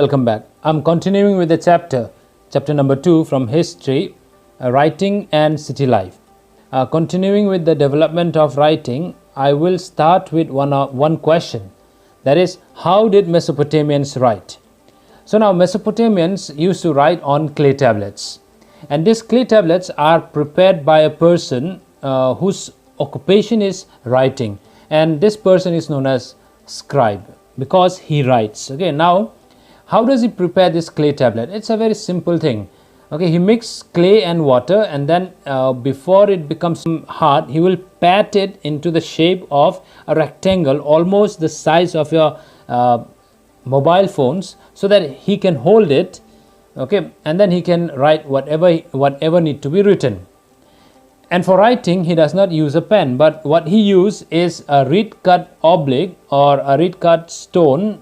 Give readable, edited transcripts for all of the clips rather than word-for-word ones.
Welcome back. I'm continuing with the chapter number 2 from history, writing and city life. Continuing with the development of writing, I will start with one question. That is, how did Mesopotamians write? So now Mesopotamians used to write on clay tablets. And these clay tablets are prepared by a person whose occupation is writing. And this person is known as scribe because he writes. Okay, now how does he prepare this clay tablet? It's a very simple thing. Okay, he mixes clay and water, and then before it becomes hard, he will pat it into the shape of a rectangle almost the size of your mobile phones, so that he can hold it, okay, and then he can write whatever need to be written. And for writing, he does not use a pen, but what he uses is a reed cut oblique or a reed cut stone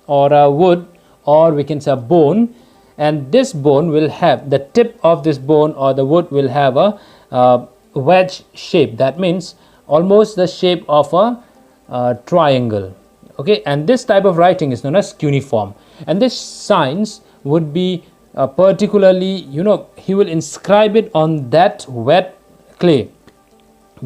or a wood, or we can say a bone, and this bone will have the tip of this bone or the wood will have a wedge shape. That means almost the shape of a triangle. Okay, and this type of writing is known as cuneiform, and this signs would be particularly, he will inscribe it on that wet clay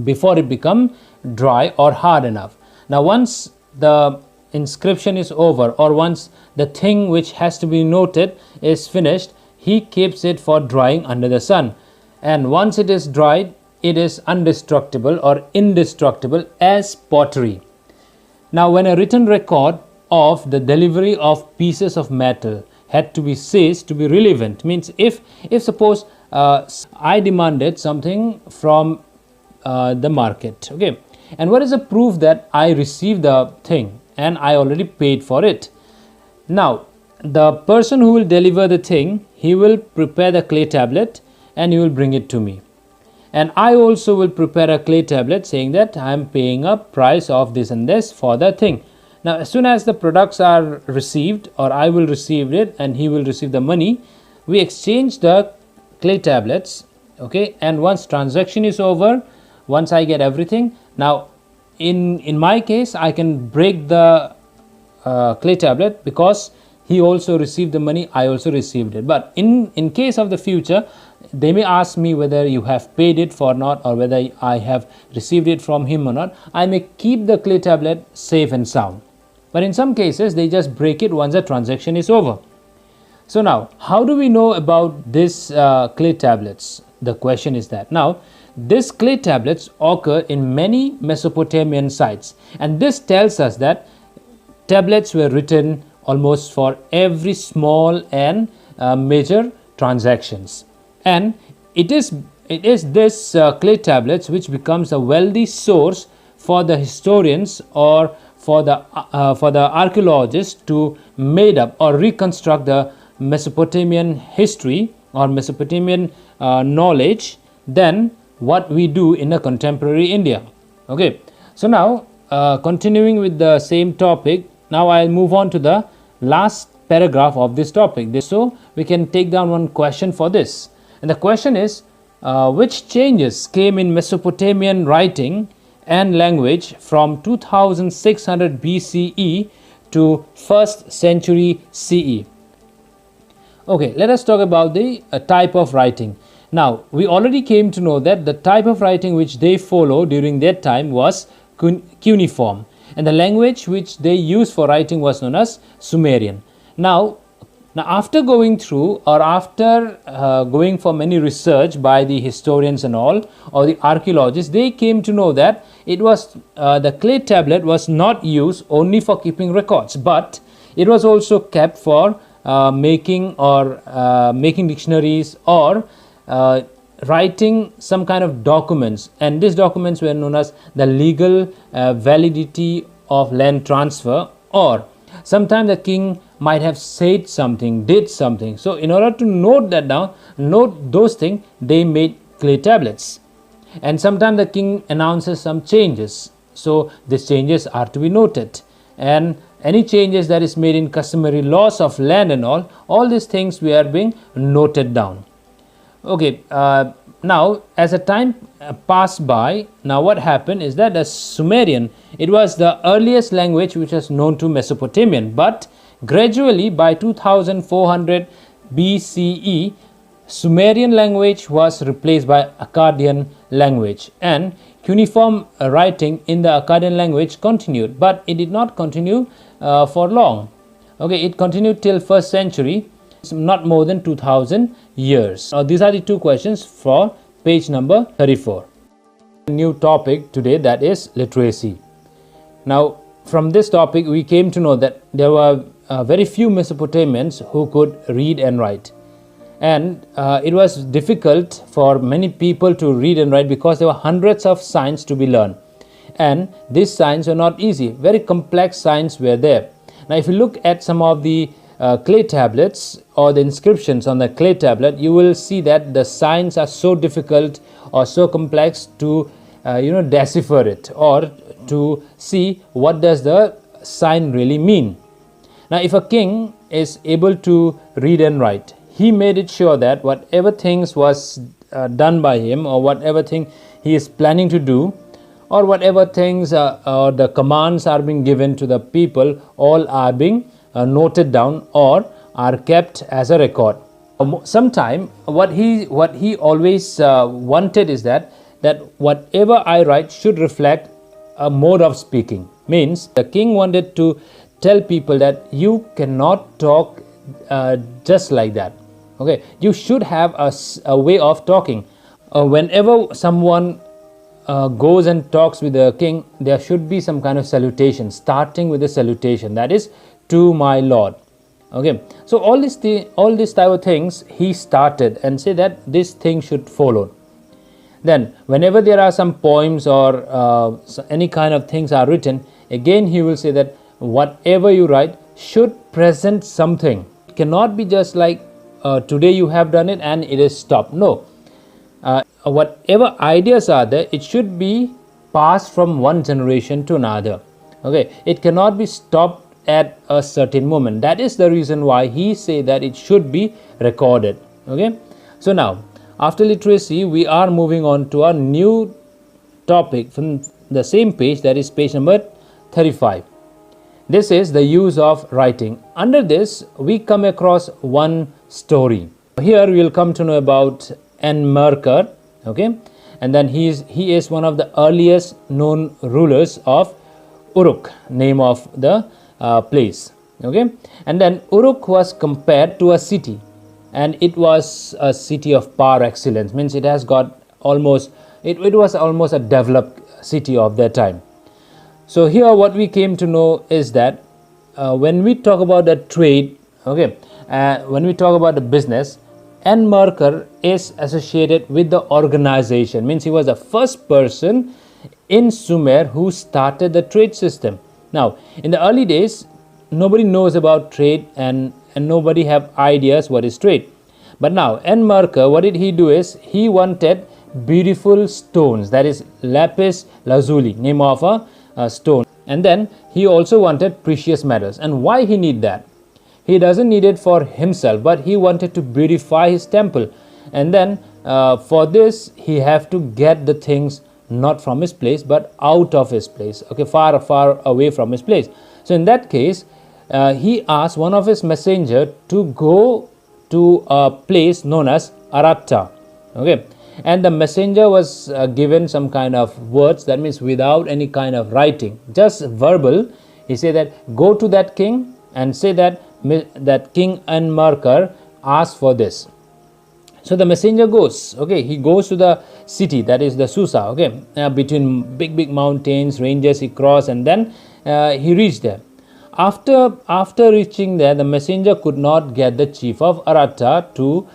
before it become dry or hard enough. Now once the inscription is over, or once the thing which has to be noted is finished, he keeps it for drying under the sun, and once it is dried, it is indestructible or indestructible as pottery. Now when a written record of the delivery of pieces of metal had to be seized to be relevant, means if suppose I demanded something from the market, okay, and what is the proof that I received the thing and I already paid for it? Now the person who will deliver the thing, he will prepare the clay tablet and he will bring it to me, and I also will prepare a clay tablet saying that I am paying a price of this and this for the thing. Now as soon as the products are received, or I will receive it and he will receive the money, we exchange the clay tablets, okay, and once transaction is over, once I get everything, now in my case I can break the clay tablet because he also received the money, I also received it. But in case of the future, they may ask me whether you have paid it or not, or whether I have received it from him or not. I may keep the clay tablet safe and sound, but in some cases they just break it once the transaction is over. So now how do we know about this clay tablets? The question is that now these clay tablets occur in many Mesopotamian sites, and this tells us that tablets were written almost for every small and major transactions, and it is this clay tablets which becomes a wealthy source for the historians or for the archaeologists to made up or reconstruct the Mesopotamian history or Mesopotamian knowledge than what we do in a contemporary India. Okay, so now continuing with the same topic, now I'll move on to the last paragraph of this topic. So we can take down one question for this, and the question is which changes came in Mesopotamian writing and language from 2600 BCE to 1st century CE. Okay, let us talk about the type of writing. Now we already came to know that the type of writing which they follow during that time was cuneiform, and the language which they used for writing was known as Sumerian. Now after going through, or after going for many research by the historians and all, or the archaeologists, they came to know that it was the clay tablet was not used only for keeping records, but it was also kept for making dictionaries or writing some kind of documents, and these documents were known as the legal validity of land transfer, or sometimes the king might have said something, did something. So in order to note that down, note those things, they made clay tablets. And sometimes the king announces some changes, so these changes are to be noted, and any changes that is made in customary laws of land and all these things were being noted down. Okay, now as the time passed by, now what happened is that the Sumerian, it was the earliest language which was known to Mesopotamian, but Gradually, by 2400 BCE, Sumerian language was replaced by Akkadian language, and cuneiform writing in the Akkadian language continued, but it did not continue for long. Okay, it continued till 1st century, not more than 2000 years. Now, these are the two questions for page number 34. A new topic today, that is literacy. Now, from this topic, we came to know that there were very few Mesopotamians who could read and write. And it was difficult for many people to read and write because there were hundreds of signs to be learned. And these signs were not easy. Very complex signs were there. Now, if you look at some of the clay tablets or the inscriptions on the clay tablet, you will see that the signs are so difficult or so complex to decipher it or to see what does the sign really mean. Now, if a king is able to read and write, he made it sure that whatever things was done by him, or whatever thing he is planning to do, or whatever things or the commands are being given to the people, all are being noted down or are kept as a record. Sometime what he always wanted is that whatever I write should reflect a mode of speaking. Means the king wanted to tell people that you cannot talk just like that. Okay, you should have a way of talking. Whenever someone goes and talks with the king, there should be some kind of salutation, starting with a salutation, that is, to my lord. Okay, so all this type of things he started and say that this thing should follow. Then whenever there are some poems or any kind of things are written, again he will say that whatever you write should present something. It cannot be just like today you have done it and it is stopped. No, whatever ideas are there, it should be passed from one generation to another. Okay, it cannot be stopped at a certain moment. That is the reason why he say that it should be recorded. Okay, so now after literacy, we are moving on to a new topic from the same page, that is page number 35. This is the use of writing. Under this, we come across one story. Here we will come to know about Enmerkar, okay, and then he is one of the earliest known rulers of Uruk, name of the place, okay. And then Uruk was compared to a city, and it was a city of par excellence. Means it has got almost it was almost a developed city of that time. So here what we came to know is that when we talk about the trade, okay, when we talk about the business, Enmerkar is associated with the organization. Means he was the first person in Sumer who started the trade system. Now, in the early days, nobody knows about trade and nobody have ideas what is trade. But now, Enmerkar, what did he do is, he wanted beautiful stones, that is lapis lazuli, name of a stone. And then he also wanted precious metals. And why he need that? He doesn't need it for himself, but he wanted to beautify his temple. And then for this, he have to get the things not from his place, but out of his place, okay, far away from his place. So in that case, he asked one of his messenger to go to a place known as Aratta, okay. And the messenger was given some kind of words, that means without any kind of writing, just verbal. He said that go to that king and say that King Enmerkar asked for this. So the messenger goes, okay, he goes to the city, that is the Susa, okay, between big mountains, ranges he crossed, and then he reached there. After reaching there, the messenger could not get the chief of Aratta to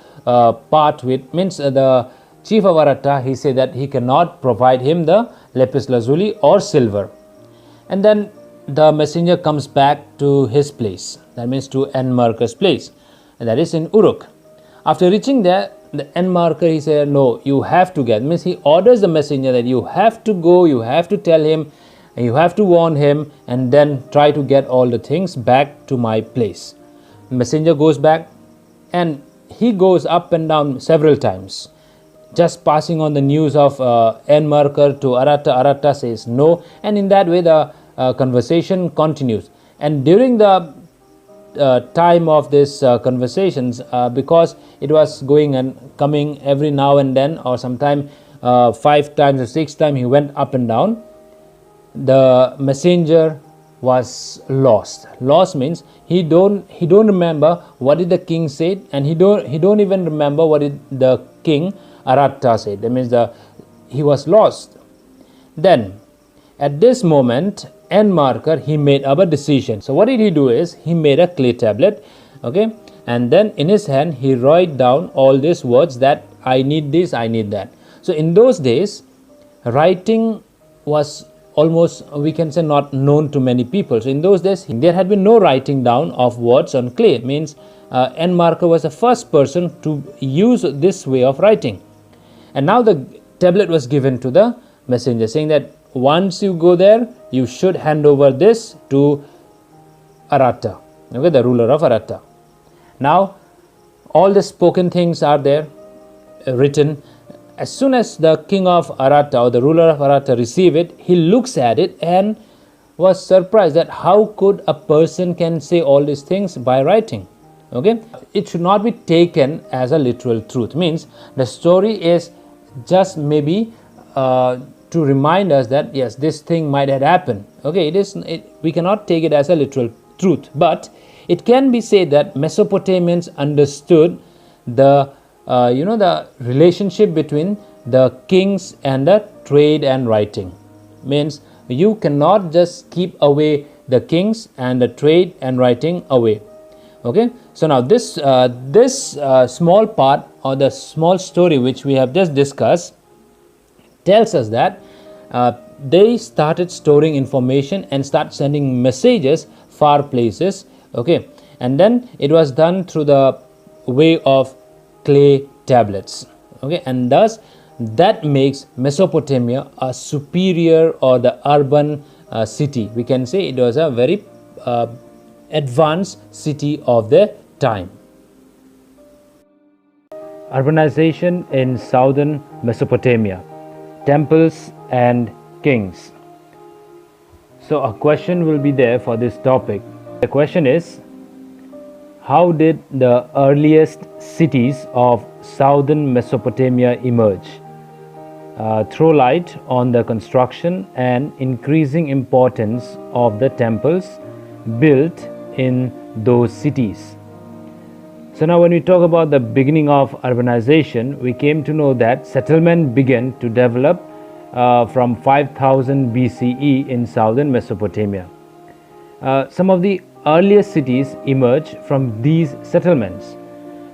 part with, means the chief of Aratta, he said that he cannot provide him the lapis lazuli or silver. And then the messenger comes back to his place, that means to Enmerkar's place, and that is in Uruk. After reaching there, the Enmerkar, he said, no, you have to get, means he orders the messenger that you have to go, you have to tell him, and you have to warn him, and then try to get all the things back to my place. The messenger goes back, and he goes up and down several times, just passing on the news of Enmerkar to Aratta. Aratta says no, and in that way the conversation continues. And during the time of this conversations, because it was going and coming every now and then, or sometime 5 times or 6 times he went up and down, the messenger was lost. Lost means he don't remember what did the king said, and he don't even remember what did the king Aratta said. That means he was lost. Then at this moment, end marker, he made up a decision. So what did he do is he made a clay tablet, okay, and then in his hand he wrote down all these words that I need this, I need that. So in those days, writing was almost, we can say, not known to many people. So in those days there had been no writing down of words on clay. It means end marker was the first person to use this way of writing. And now the tablet was given to the messenger, saying that once you go there, you should hand over this to Aratta, okay, the ruler of Aratta. Now all the spoken things are there, written. As soon as the king of Aratta, or the ruler of Aratta, receive it, he looks at it and was surprised that how could a person can say all these things by writing. Okay, it should not be taken as a literal truth. Means the story is just maybe to remind us that yes, this thing might have happened. Okay, we cannot take it as a literal truth, but it can be said that Mesopotamians understood the the relationship between the kings and the trade and writing. Means you cannot just keep away the kings and the trade and writing away. Okay, so now this small part, or the small story which we have just discussed, tells us that they started storing information and start sending messages far places. Okay, and then it was done through the way of clay tablets. Okay, and thus that makes Mesopotamia a superior, or the urban city. We can say it was a very advanced city of the time. Urbanization in southern Mesopotamia, temples and kings. So a question will be there for this topic. The question is, how did the earliest cities of southern Mesopotamia emerge? Throw light on the construction and increasing importance of the temples built in those cities. So now when we talk about the beginning of urbanization, we came to know that settlement began to develop from 5000 BCE in southern Mesopotamia. Some of the earliest cities emerged from these settlements,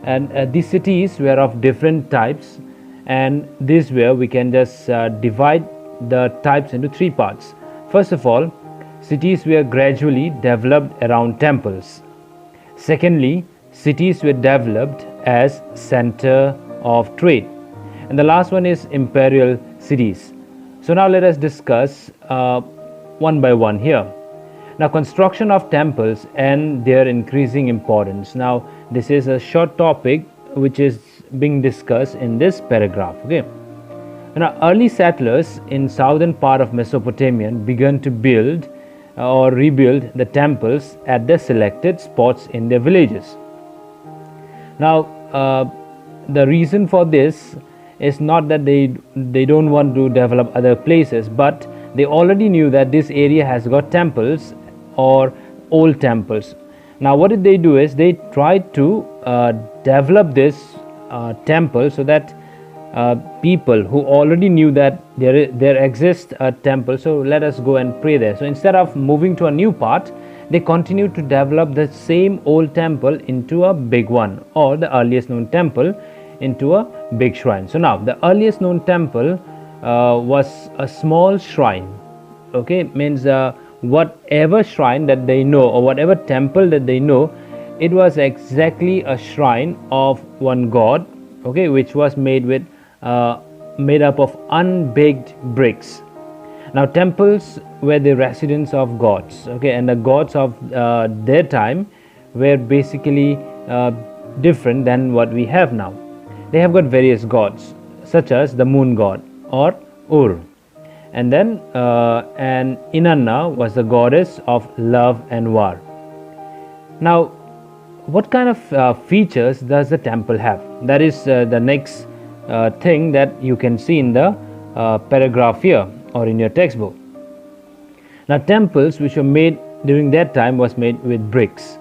and these cities were of different types, and this where we can just divide the types into 3 parts. First of all, cities were gradually developed around temples. Secondly, cities were developed as center of trade, and the last one is imperial cities. So now let us discuss one by one here. Now, construction of temples and their increasing importance. Now, this is a short topic which is being discussed in this paragraph. Okay. Now, early settlers in southern part of Mesopotamia began to build or rebuild the temples at the selected spots in their villages. Now, the reason for this is not that they don't want to develop other places, but they already knew that this area has got temples or old temples. Now what did they do is they tried to develop this temple so that people who already knew that there exists a temple, so let us go and pray there. So instead of moving to a new part, they continued to develop the same old temple into a big one, or the earliest known temple into a big shrine. So now the earliest known temple was a small shrine. Okay, means whatever shrine that they know, or whatever temple that they know, it was exactly a shrine of one god, okay, which was made up of unbaked bricks. Now temples were the residence of gods, okay, and the gods of their time were basically different than what we have now. They have got various gods, such as the moon god or Ur. And then Inanna was the goddess of love and war. Now what kind of features does the temple have? That is the next thing that you can see in the paragraph here or in your textbook. Now, temples which were made during that time was made with bricks,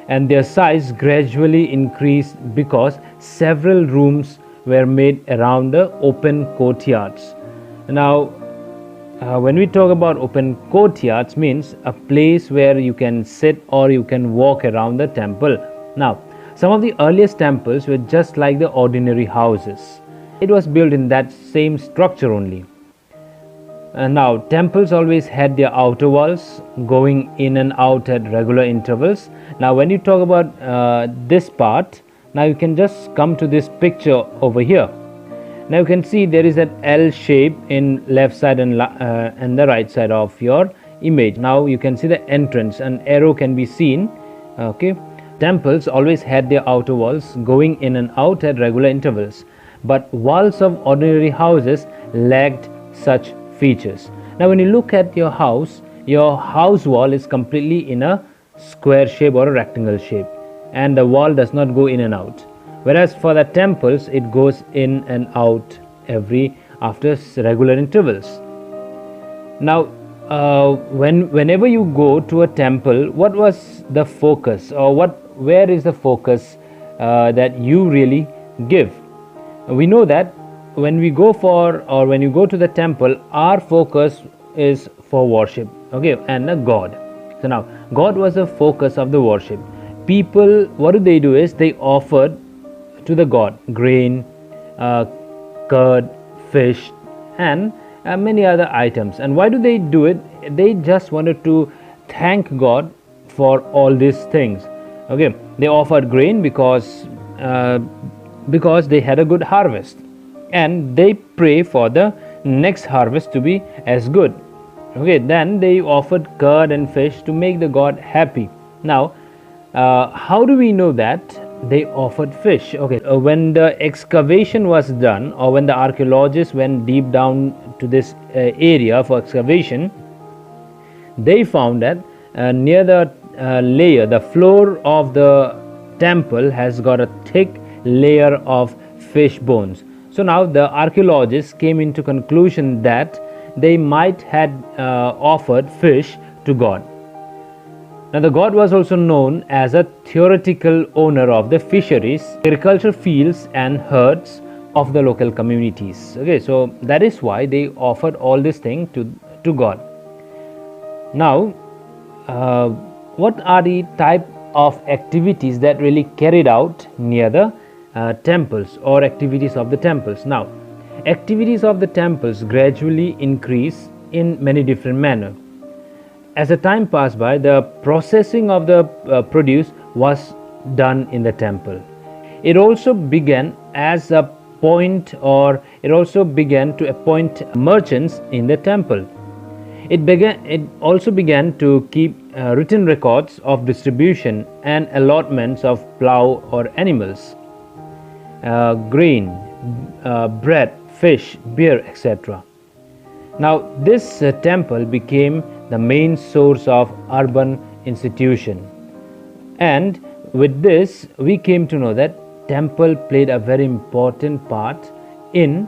and their size gradually increased because several rooms were made around the open courtyards. Now, when we talk about open courtyards, means a place where you can sit or you can walk around the temple. Now, some of the earliest temples were just like the ordinary houses. It was built in that same structure only. And now, temples always had their outer walls going in and out at regular intervals. Now, when you talk about this part, now you can just come to this picture over here. Now you can see there is an L shape in left side and the right side of your image. Now you can see the entrance, an arrow can be seen. Okay, temples always had their outer walls going in and out at regular intervals, but walls of ordinary houses lacked such features. Now when you look at your house wall is completely in a square shape or a rectangle shape, and the wall does not go in and out. Whereas for the temples, it goes in and out after regular intervals. Now, whenever you go to a temple, what was the focus, or where is the focus that you really give? We know that when you go to the temple, our focus is for worship, okay, and a God. So now, God was the focus of the worship. People, what do is they offered to the god grain, curd, fish, and many other items. And why do they do it? They just wanted to thank God for all these things. Okay, they offered grain because they had a good harvest, and they pray for the next harvest to be as good. Okay, then they offered curd and fish to make the god happy. Now, how do we know that they offered fish? Okay, when the excavation was done, or when the archaeologists went deep down to this area for excavation, they found that near the floor of the temple has got a thick layer of fish bones. So now the archaeologists came into conclusion that they might had offered fish to God. Now the god was also known as a theoretical owner of the fisheries, agricultural fields and herds of the local communities. Okay, so that is why they offered all these things to God. Now, what are the type of activities that really carried out near the temples, or activities of the temples? Now, activities of the temples gradually increase in many different manners. As the time passed by, the processing of the produce was done in the temple. It also began as a point, or it also began to appoint merchants in the temple. It also began to keep written records of distribution and allotments of plough or animals, grain, bread, fish, beer, etc. Now, this temple became the main source of urban institution, and with this we came to know that temple played a very important part in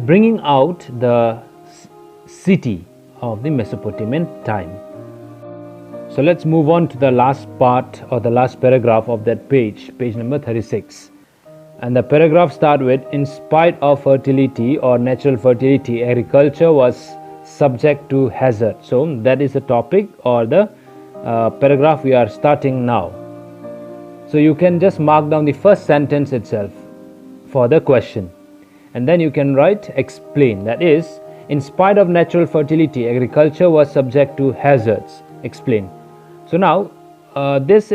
bringing out the city of the Mesopotamian time. So let's move on to the last part, or the last paragraph of that page number 36. And the paragraph starts with, in spite of fertility or natural fertility, agriculture was subject to hazard. So that is the topic, or the paragraph we are starting now. So you can just mark down the first sentence itself for the question, and then you can write explain. That is, in spite of natural fertility, agriculture was subject to hazards. Explain. So now this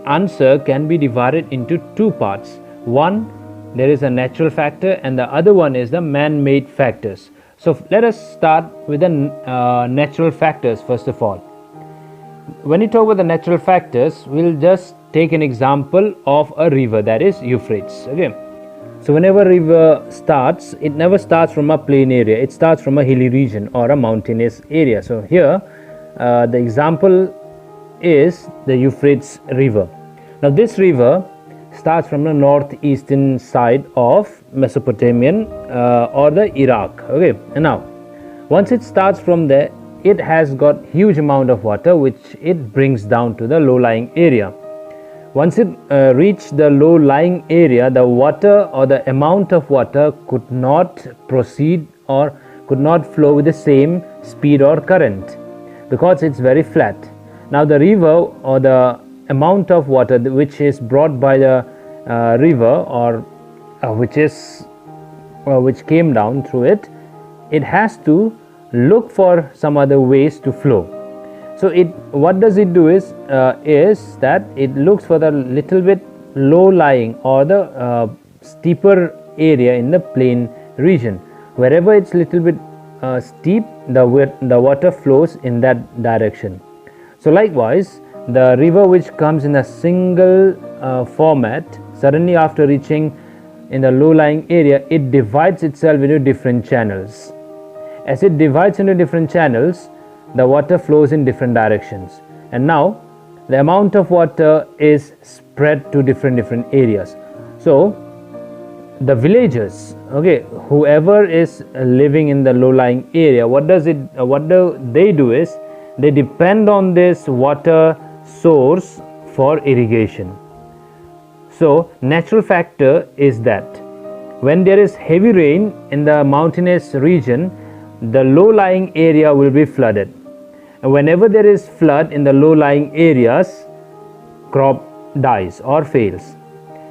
answer can be divided into two parts. One, there is a natural factor, and the other one is the man-made factors. So let us start with the natural factors first of all. When you talk about the natural factors, we'll just take an example of a river, that is Euphrates. Okay. So whenever a river starts, it never starts from a plain area. It starts from a hilly region or a mountainous area. So here, the example is the Euphrates river. Now this river starts from the northeastern side of Mesopotamian or the Iraq. Okay, and now once it starts from there, it has got huge amount of water which it brings down to the low-lying area. Once it reached the low-lying area, the water or the amount of water could not proceed or could not flow with the same speed or current because it's very flat. Now the river or the amount of water which is brought by the river or which came down through it, it has to look for some other ways to flow. So what does it do is that it looks for the little bit low-lying or the steeper area in the plain region. Wherever it's little bit steep, the water flows in that direction. So likewise, the river which comes in a single format, suddenly after reaching in the low-lying area, it divides itself into different channels. As it divides into different channels, the water flows in different directions, and now the amount of water is spread to different areas. So the villagers, okay, whoever is living in the low-lying area, what do they do is they depend on this water source for irrigation. So natural factor is that when there is heavy rain in the mountainous region, the low-lying area will be flooded, and whenever there is flood in the low-lying areas, crop dies or fails.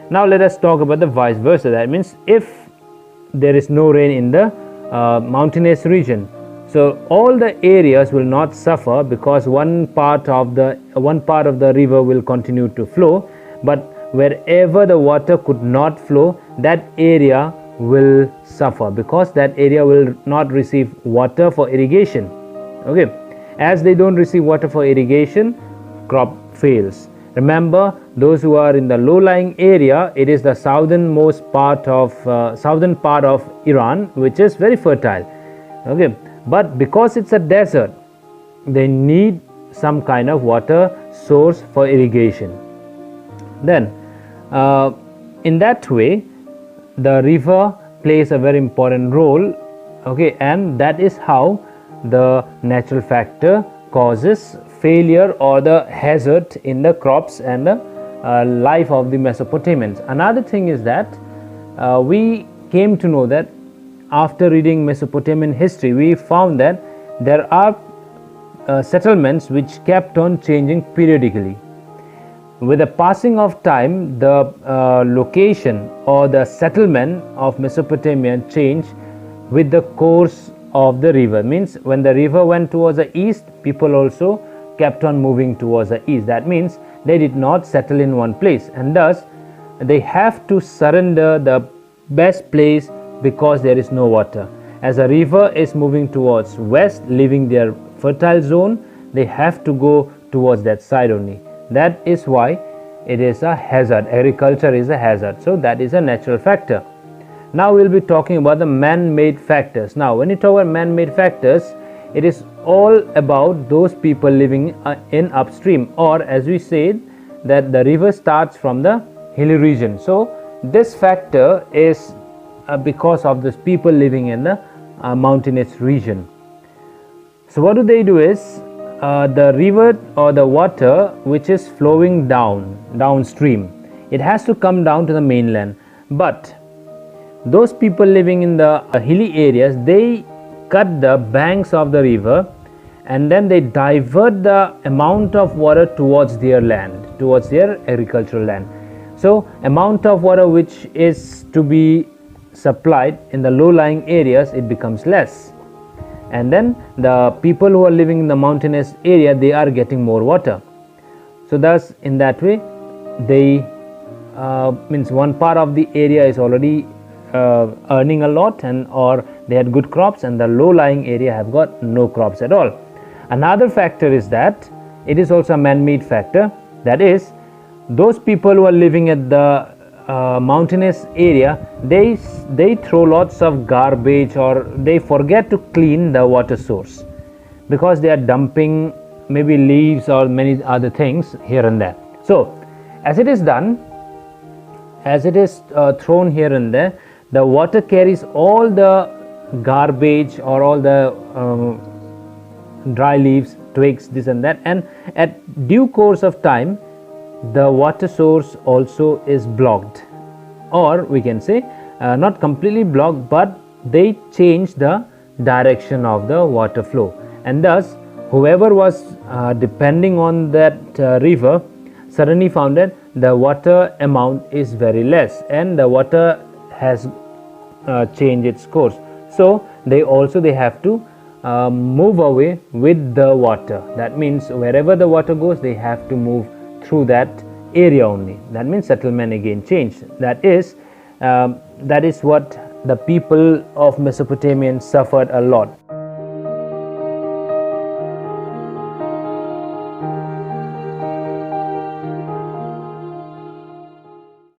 Now let us talk about the vice versa. That means if there is no rain in the mountainous region, so all the areas will not suffer because one part of the river will continue to flow, but wherever the water could not flow, that area will suffer because that area will not receive water for irrigation. Okay, as they don't receive water for irrigation, crop fails. Remember, those who are in the low-lying area, it is the southern part of Iran, which is very fertile. Okay, but because it's a desert, they need some kind of water source for irrigation. Then in that way, the river plays a very important role. Okay, and that is how the natural factor causes failure or the hazard in the crops and the life of the Mesopotamians. Another thing is that we came to know that after reading Mesopotamian history, we found that there are settlements which kept on changing periodically. With the passing of time, the location or the settlement of Mesopotamia changed with the course of the river. Means when the river went towards the east, people also kept on moving towards the east. That means they did not settle in one place, and thus they have to surrender the best place because there is no water. As the river is moving towards west, leaving their fertile zone, they have to go towards that side only. That is why it is a hazard. Agriculture is a hazard. So that is a natural factor. Now we'll be talking about the man-made factors. Now when you talk about man-made factors, it is all about those people living in upstream, or as we said that the river starts from the hilly region. So this factor is because of those people living in the mountainous region. So what do is the river or the water which is flowing downstream, it has to come down to the mainland, but those people living in the hilly areas, they cut the banks of the river and then they divert the amount of water towards their land, towards their agricultural land. So amount of water which is to be supplied in the low-lying areas, it becomes less, and then the people who are living in the mountainous area, they are getting more water. So thus in that way they means one part of the area is already earning a lot, and or they had good crops, and the low-lying area have got no crops at all. Another factor is that it is also a man-made factor, that is those people who are living at the mountainous area, they throw lots of garbage, or they forget to clean the water source because they are dumping maybe leaves or many other things here and there. So as it is done, as it is thrown here and there, the water carries all the garbage or all the dry leaves, twigs, this and that, and at due course of time the water source also is blocked, or we can say not completely blocked, but they change the direction of the water flow, and thus whoever was depending on that river suddenly found that the water amount is very less and the water has changed its course. So they have to move away with the water. That means wherever the water goes, they have to move through that area only. That means settlement again changed. That is what the people of Mesopotamia suffered a lot.